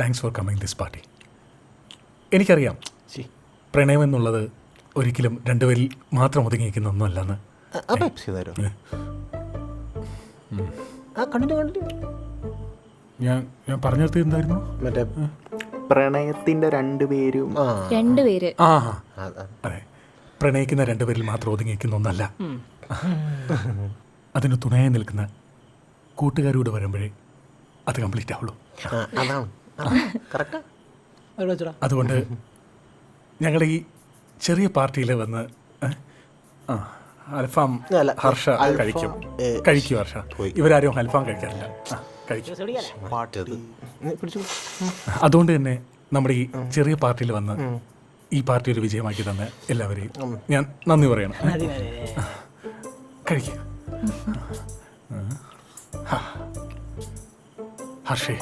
Thanks for coming this party. എനിക്കറിയാം പ്രണയം എന്നുള്ളത് ഒരിക്കലും രണ്ടുപേരിൽ മാത്രം ഒതുങ്ങിയിരിക്കുന്ന ഒന്നുമല്ലെന്ന്. ഞാൻ പറഞ്ഞു നിർത്തി എന്തായിരുന്നു? മറ്റേ പ്രണയത്തിന്റെ രണ്ടുപേരും അതെ, പ്രണയിക്കുന്ന രണ്ടുപേരിൽ മാത്രം ഒതുങ്ങിയിരിക്കുന്ന ഒന്നല്ല. അതിന് തുണയായി നിൽക്കുന്ന കൂട്ടുകാരോട് വരുമ്പോഴേ അത് കംപ്ലീറ്റ് ആവുള്ളൂ. അതുകൊണ്ട് ഞങ്ങളുടെ ഈ ചെറിയ പാർട്ടിയിൽ വന്ന് അൽഫാം ഹർഷ കഴിക്കും ഹർഷ. ഇവരാരും അൽഫാം കഴിക്കാറില്ല. അതുകൊണ്ട് തന്നെ നമ്മുടെ ഈ ചെറിയ പാർട്ടിയിൽ വന്ന് ഈ പാർട്ടി ഒരു വിജയമാക്കി തന്ന എല്ലാവരെയും ഞാൻ നന്ദി പറയണം. കഴിക്കുക ഹർഷേ.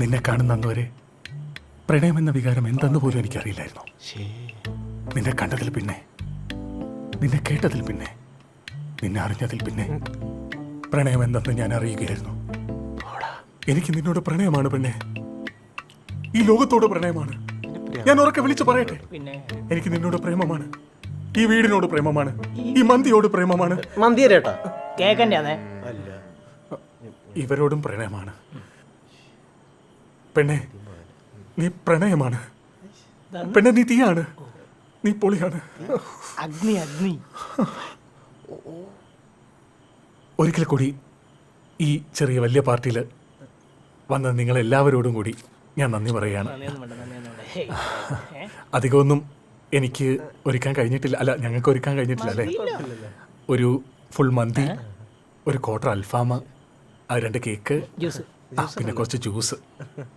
നിന്നെ കാണുന്നവരെ പ്രണയം എന്ന വികാരം എന്തെന്ന് പോലും എനിക്കറിയില്ലായിരുന്നു. നിന്നെ കണ്ടതിൽ പിന്നെ, നിന്നെ കേട്ടതിൽ പിന്നെ, നിന്നെ അറിഞ്ഞതിൽ പിന്നെ പ്രണയം എന്തെന്ന് ഞാൻ അറിയുകയായിരുന്നു. എനിക്ക് നിന്നോട് പ്രണയമാണ് പെണ്ണെ, ഈ ലോകത്തോട് പ്രണയമാണ്. ഞാൻ ഉറക്കെ വിളിച്ചു പറയട്ടെ, എനിക്ക് നിന്നോട് പ്രേമമാണ്, ഈ വീടിനോട് പ്രേമമാണ്, ഈ മന്തിയോട് പ്രേമമാണ്, ഇവരോടും പ്രണയമാണ്. പെണ്ണെ നീ പ്രണയമാണ്, പെണ്ണെ നീ തീയാണ്, നീ പൊളിയാണ്. ഒരിക്കൽ കൂടി ഈ ചെറിയ വലിയ പാർട്ടിയിൽ വന്ന നിങ്ങളെല്ലാവരോടും കൂടി ഞാൻ നന്ദി പറയുകയാണ്. അധികമൊന്നും എനിക്ക് ഒരുക്കാൻ കഴിഞ്ഞിട്ടില്ല, അല്ല ഞങ്ങൾക്ക് ഒരുക്കാൻ കഴിഞ്ഞിട്ടില്ല അല്ലേ. ഒരു ഫുൾ മന്തി, ഒരു ക്വാർട്ടർ അൽഫാം, 2 കേക്ക്, പിന്നെ കുറച്ച് ജ്യൂസ്,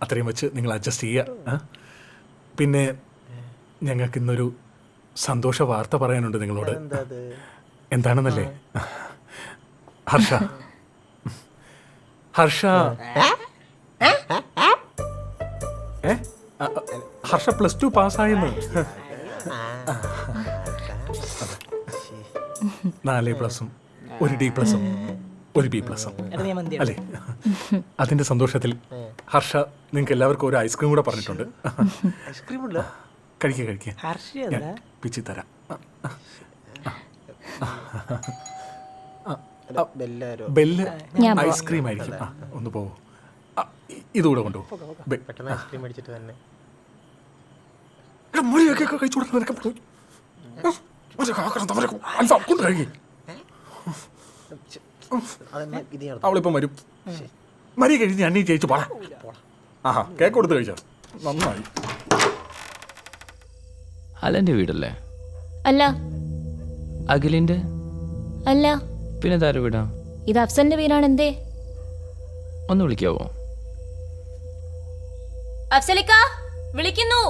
അത്രയും വെച്ച് നിങ്ങൾ അഡ്ജസ്റ്റ് ചെയ്യുക. പിന്നെ ഞങ്ങൾക്ക് ഇന്നൊരു സന്തോഷ വാർത്ത പറയാനുണ്ട് നിങ്ങളോട്. എന്താണെന്നല്ലേ? ഹർഷ ഹർഷ +2 പാസ്സായെന്ന്. 4A+ഉം 1 D+ഉം 1 B+ഉം അല്ലേ? അതിന്റെ സന്തോഷത്തിൽ ഹർഷ നിങ്ങൾക്ക് എല്ലാവർക്കും ഒരു ഐസ്ക്രീം കൂടെ പറഞ്ഞിട്ടുണ്ട്. കഴിക്കുക, പിച്ചി തരാം. ബെല്ല് ഐസ്ക്രീം ആയിരിക്കും. ഒന്ന് പോവോ, ഇതുകൂടെ കൊണ്ടുപോകും. അവളിപ്പം വരും. മരി കഴിഞ്ഞ് അണ്ണി ചേച്ചു പോടാ. ആഹാ, കേക്ക് കൊടുത്ത് കഴിച്ചാ നന്നായി. അലന്റെ വീടല്ലേ? അല്ല. അഖിലിന്റെ? അല്ല. പിന്നെ താര വീടാ? ഇത് അഫ്സന്റെ വീടാണ്. എന്തേ? ഒന്ന് വിളിക്കാവോ? അഫ്സലിക്ക വിളിക്കുന്നു.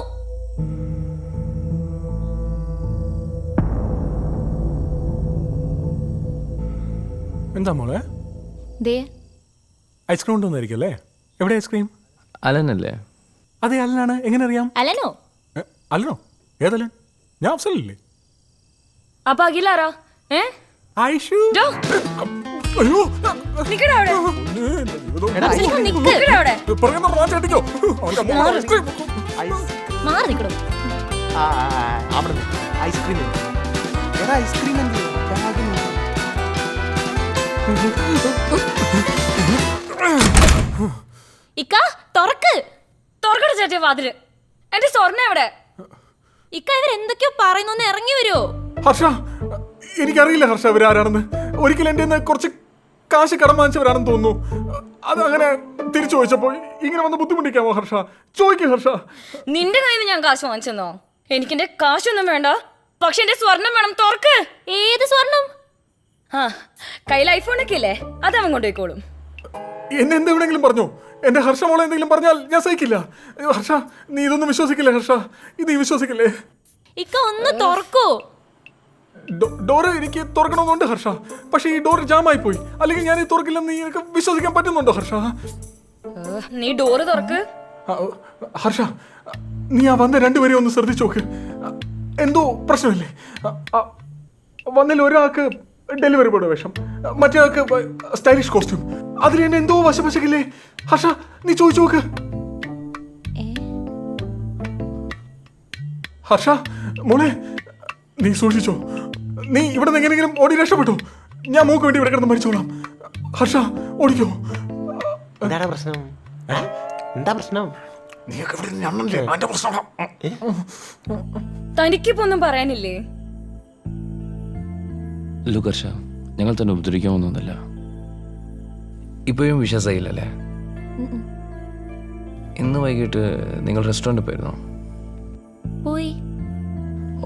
എന്താ മോളെ? ഐസ്ക്രീം കൊണ്ടുവന്നായിരിക്കും അല്ലേ? എവിടെ ഐസ്ക്രീം? അലനല്ലേ? അതെ, അലനാണ്. എങ്ങനെ അറിയാം? അലനോ? അലനോ? ഏതലൻ? ഞാൻ അഫ്സലല്ലേ? അപ്പൊ അഖിലാറാ? ഐഷു. അയ്യോ, ഇക്ക തുറക്കട ചേച്ചേ വാതില്. എന്റെ സ്വർണ്ണ എവിടെ? ഇക്ക ഇവരെന്തൊക്കെയോ പറയുന്നു, ഇറങ്ങി വരുമോ? ഹർഷ, എനിക്കറിയില്ല ഹർഷ ഇവരാരാണെന്ന്. ഒരിക്കലും എൻ്റെ കുറച്ച് കാശ് കടം വാങ്ങിച്ചവരാണെന്ന് തോന്നുന്നു. അത് അങ്ങനെ തിരിച്ചു ചോദിച്ചപ്പോ ഇങ്ങനെ വന്ന് ബുദ്ധിമുട്ടിക്കാമോ ഹർഷ? ചോദിക്കും ഹർഷ. നിന്റെ കയ്യിൽ നിന്ന് ഞാൻ കാശ് വാങ്ങിച്ചെന്നോ? എനിക്കെന്റെ കാശൊന്നും വേണ്ട, പക്ഷെ എന്റെ സ്വർണം വേണം. തുറക്ക്. ഏത് സ്വർണം? കയ്യിൽ ഐഫോണൊക്കെ ഇല്ലേ, അതവൻ കൊണ്ടുപോയിക്കോളും. എന്നെ എന്തെങ്കിലും പറഞ്ഞോ? എന്റെ ഹർഷ മോളെ എന്തെങ്കിലും പറഞ്ഞാൽ ഞാൻ സഹിക്കില്ല. ഹർഷ, നീ ഇതൊന്നും വിശ്വസിക്കില്ലേ ഹർഷ? ഇത് നീ വിശ്വസിക്കില്ലേ? ഇക്ക ഒന്ന് തുറക്കൂ. ഡോറ് എനിക്ക് തുറക്കണമെന്നുണ്ട് ഹർഷ, പക്ഷെ ഈ ഡോർ ജാമായി പോയി. അല്ലെങ്കിൽ ഞാൻ ഈ തുറക്കില്ലെന്ന് നിനക്ക് വിശ്വസിക്കാൻ പറ്റുന്നുണ്ടോ ഹർഷ? നീ ഡോറ് തുറക്ക്. ഹർഷ, നീ ആ വന്ന രണ്ടുപേരെയും ഒന്ന് ശ്രദ്ധിച്ചു നോക്ക്. എന്തോ പ്രശ്നമില്ലേ? വന്നതിൽ ഒരാൾക്ക് ഡെലിവറി ബോയുടെ വേഷം, മറ്റേ ആൾക്ക് സ്റ്റൈലിഷ് കോസ്റ്റ്യൂം. അതിൽ എന്നെ എന്തോ വശപശകില്ലേ? ഹർഷ, നീ ചോദിച്ചു നോക്ക്. ഹർഷ മോളെ, നീ സൂക്ഷിച്ചോ. നീ ഇവിടെ നിന്ന് എങ്ങനെയെങ്കിലും ഓടി രക്ഷപ്പെട്ടോ. ഞാൻ മോക്ക് വേണ്ടി ഇവിടെ കിടന്ന് മരിച്ചോളാം. ഹർഷ ഓടിക്കോ. എന്താടാ പ്രശ്നം? എന്താ പ്രശ്നം? നീയൊക്കെ ഇവിടെ ഞണ്ണല്ലേ അതിന്റെ പ്രശ്നം. തനിക്കിപ്പോ ഒന്നും പറയാനില്ലേ? ലുക്കർഷ, ഞങ്ങൾ തന്നെ ഉപദ്രവിക്കാമൊന്നുമില്ല. ഇപ്പോഴും വിശ്വാസമായില്ലല്ലേ? ഇന്ന് വൈകിട്ട് നിങ്ങൾ റെസ്റ്റോറൻറ്റിൽ പോയിരുന്നോ? പോയി.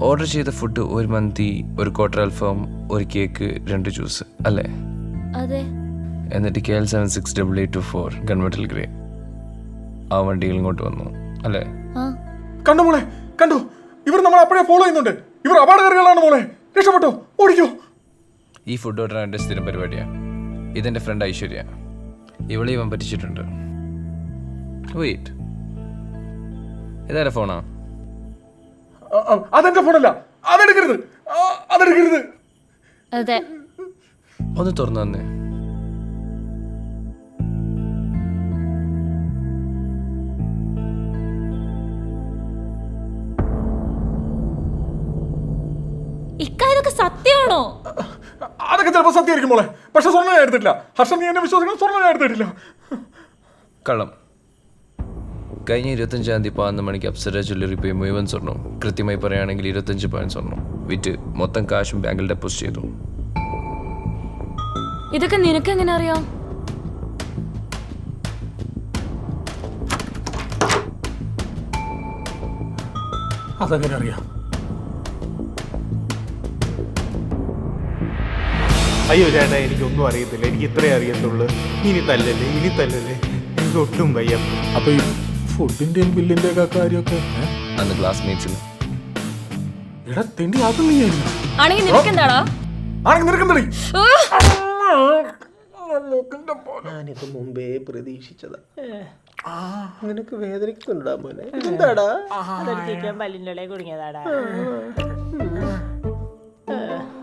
ഓർഡർ ചെയ്ത ഫുഡ് ഒരു മന്തി, ഒരു ക്വാർട്ടർ അൽഫാം, ഒരു കേക്ക്, 2 ജ്യൂസ് അല്ലേ? അതെ. എന്നിട്ട് KL 768824 ഗൺമെറ്റൽ ഗ്രേ ആ വണ്ടിയിൽ ഇങ്ങോട്ട് വന്നു അല്ലേ? കണ്ടോ മോളെ, കണ്ടോ? ഇവർ നമ്മൾ അപ്പോഴേ ഫോളോ ചെയ്യുന്നുണ്ട്. ഇവർ അപകടകാരികളാണ് മോളെ. രക്ഷപ്പെട്ടോ, ഓടിക്കോ. ഈ ഫുഡ് ഓർഡർ എൻ്റെ സ്ഥിരം പരിപാടിയാണ്. ഇതെൻ്റെ ഫ്രണ്ട് ഐശ്വര്യ. ഇവളെ ഇവൻ പറ്റിച്ചിട്ടുണ്ട്. വെയിറ്റ്, ഇതാരെ ഫോണാ? അതെന്റെ ഫോണല്ല. അതെടുക്കരുത്, അതെടുക്കരുത്. അതെ. ഒന്ന് തുറന്നു തന്നെ. ഇതൊക്കെ സത്യമാണോ? അതൊക്കെ ചിലപ്പോൾ സത്യമായിരിക്കും മോളെ, പക്ഷെ സ്വർണ്ണം ഞാൻ എടുത്തിട്ടില്ല. ഹർഷൻ, നീ എന്നെ വിശ്വസിക്കണം, സ്വർണ്ണം ഞാൻ എടുത്തിട്ടില്ല. കള്ളം. കഴിഞ്ഞ 25-ാം തീയതി 11 മണിക്ക് അപ്സര ജ്വല്ലറി പോയി മുഴുവൻ സ്വർണ്ണം, കൃത്യമായി പറയുകയാണെങ്കിൽ 25 പവൻ സ്വർണ്ണം വിറ്റ് മൊത്തം കാശും ബാങ്കിൽ ഡെപ്പോസിറ്റ് ചെയ്തു. ഇതൊക്കെ നിനക്ക് എങ്ങനെ അറിയാം? അതെങ്ങനെ അറിയാം? അയ്യോ ചേട്ടാ, എനിക്കൊന്നും അറിയത്തില്ല. എനിക്ക് ഇത്രേ അറിയത്തുള്ളൂ. ഇനി തല്ലല്ലേ, ഇനി തല്ലല്ലേ. എനിക്ക് ഒട്ടും വയ്യ. അപ്പൊ ഈ ഫുഡിന്റെയും ബില്ലിന്റെ ഒക്കെ കാര്യമൊക്കെ അന്ന് ക്ലാസ്മേറ്റ്സിന് എടാ തെണ്ടി, അത് നീയായിരുന്നു. ആണെങ്കിൽ നിനക്കെന്താടാ? ആണെങ്കിൽ നിനക്കെന്തടി? ഞാനിത് മുമ്പേ പ്രതീക്ഷിച്ചതാ. നിനക്ക് വേദനിക്കുന്നുണ്ടാ മോനെ? എന്താടാ? പല്ലിൻ്റെ കുടുങ്ങിയതാടാ.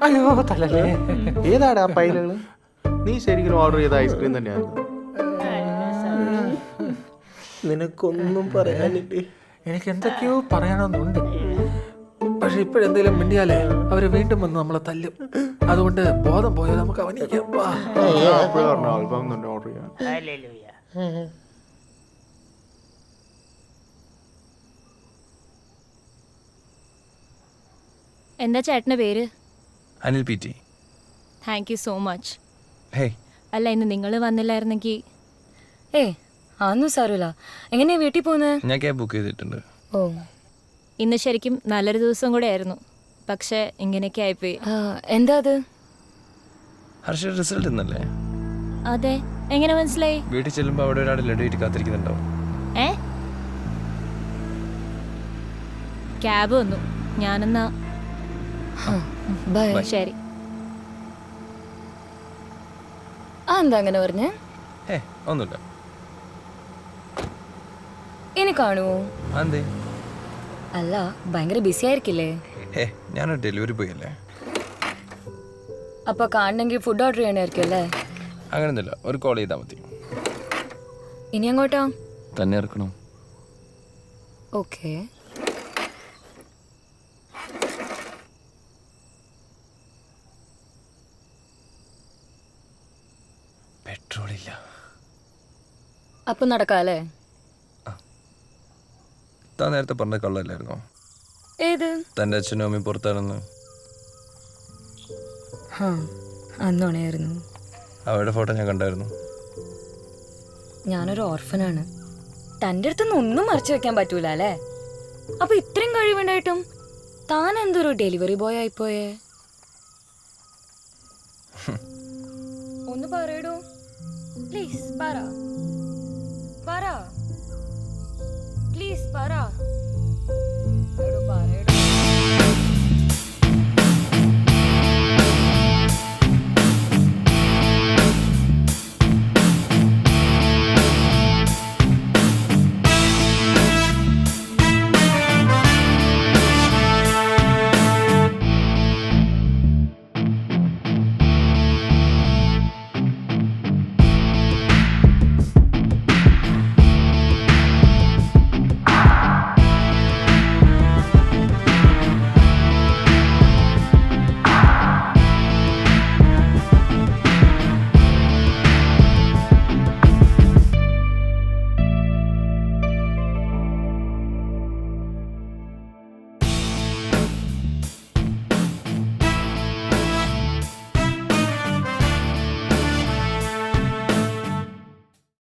അയ്യോ തല്ലല്ലേ. ഏതാടാ പൈലകള്? നീ ശരിക്കും ഓർഡർ ചെയ്ത ഐസ്ക്രീം തന്നെയായിരുന്നു. നിനക്കൊന്നും പറയാനില്ലേ? എനിക്ക് എന്തൊക്കെയോ പറയാനൊന്നുണ്ട്, പക്ഷെ ഇപ്പോഴെന്തെങ്കിലും മിണ്ടിയാലേ അവര് വീണ്ടും വന്ന് നമ്മളെ തല്ലും. അതുകൊണ്ട് ബോധം പോയാൽ നമുക്ക് അവനിക്കാം. ആൽബം തന്നെ ഓർഡർ ചെയ്യാൻ. എന്താ ചേട്ടന്റെ പേര്? Anil PT. Thank you so much. Hey, അല്ല, ഇന്ന് നിങ്ങൾ വന്നില്ലായിരുന്നെങ്കിൽ. അതൊന്നും സാരമില്ല. എങ്ങനെയാ വീട്ടിൽ പോകുന്നത്? ഞാൻ ക്യാബ് ബുക്ക് ചെയ്തിട്ടുണ്ട്. ഓ, ഇന്ന് ശരിക്കും നല്ലൊരു ദിവസം കൂടെ ആയിരുന്നു, പക്ഷേ ഇങ്ങനെയൊക്കെ ആയിപ്പോയി. എന്താ അത്? ഹർഷ റിസൾട്ട് ഇന്നല്ലേ? അതെ, എങ്ങനെ മനസ്സിലായി? വീട്ടിൽ ചെല്ലുമ്പോൾ അവിടെ ഒരാൾ ലഡുയിട്ട് കാത്തിരിക്കുന്നുണ്ടാവും. ക്യാബ് വന്നു, ഞാനെന്നാ ശരി. എന്താ അങ്ങനെ പറഞ്ഞേ? ഒന്നുമില്ല. ഇനി കാണുവോ? അതെ. അല്ല, ഭയങ്കര ബിസി ആയിരിക്കില്ലേ? ഞാനൊരു ഡെലിവറി ബോയ് അല്ലേ. അപ്പൊ കാണണമെങ്കിൽ ഫുഡ് ഓർഡർ ചെയ്യണമായിരിക്കും അല്ലേ? അങ്ങനെയൊന്നുമില്ല, ഒരു കോൾ ചെയ്താൽ മതി. ഇനി അങ്ങോട്ടാ? തന്നെ ഇറക്കണം. ഓക്കെ. പെട്രോൾ ഇല്ല. അപ്പൊ നടക്കാല്ലേ? താൻ നേരത്തെ പറഞ്ഞ കള്ളല്ലായിരുന്നോ? ഏത്? തൻ്റെ അച്ഛനും അമ്മയും പുറത്താണെന്ന്. അന്നോണയായിരുന്നു. അവരുടെ ഫോട്ടോ ഞാൻ കണ്ടായിരുന്നു. ഞാനൊരു ഓർഫനാണ്. തൻ്റെ അടുത്തൊന്നും ഒന്നും മറച്ചു വെക്കാൻ പറ്റൂല അല്ലേ? അപ്പൊ ഇത്രയും കഴിവുണ്ടായിട്ടും താൻ എന്തൊരു ഡെലിവറി ബോയ് ആയിപ്പോയേ? ഒന്ന് പറയടോ പ്ലീസ്. പറ പ്ലീസ്, പറയടോ.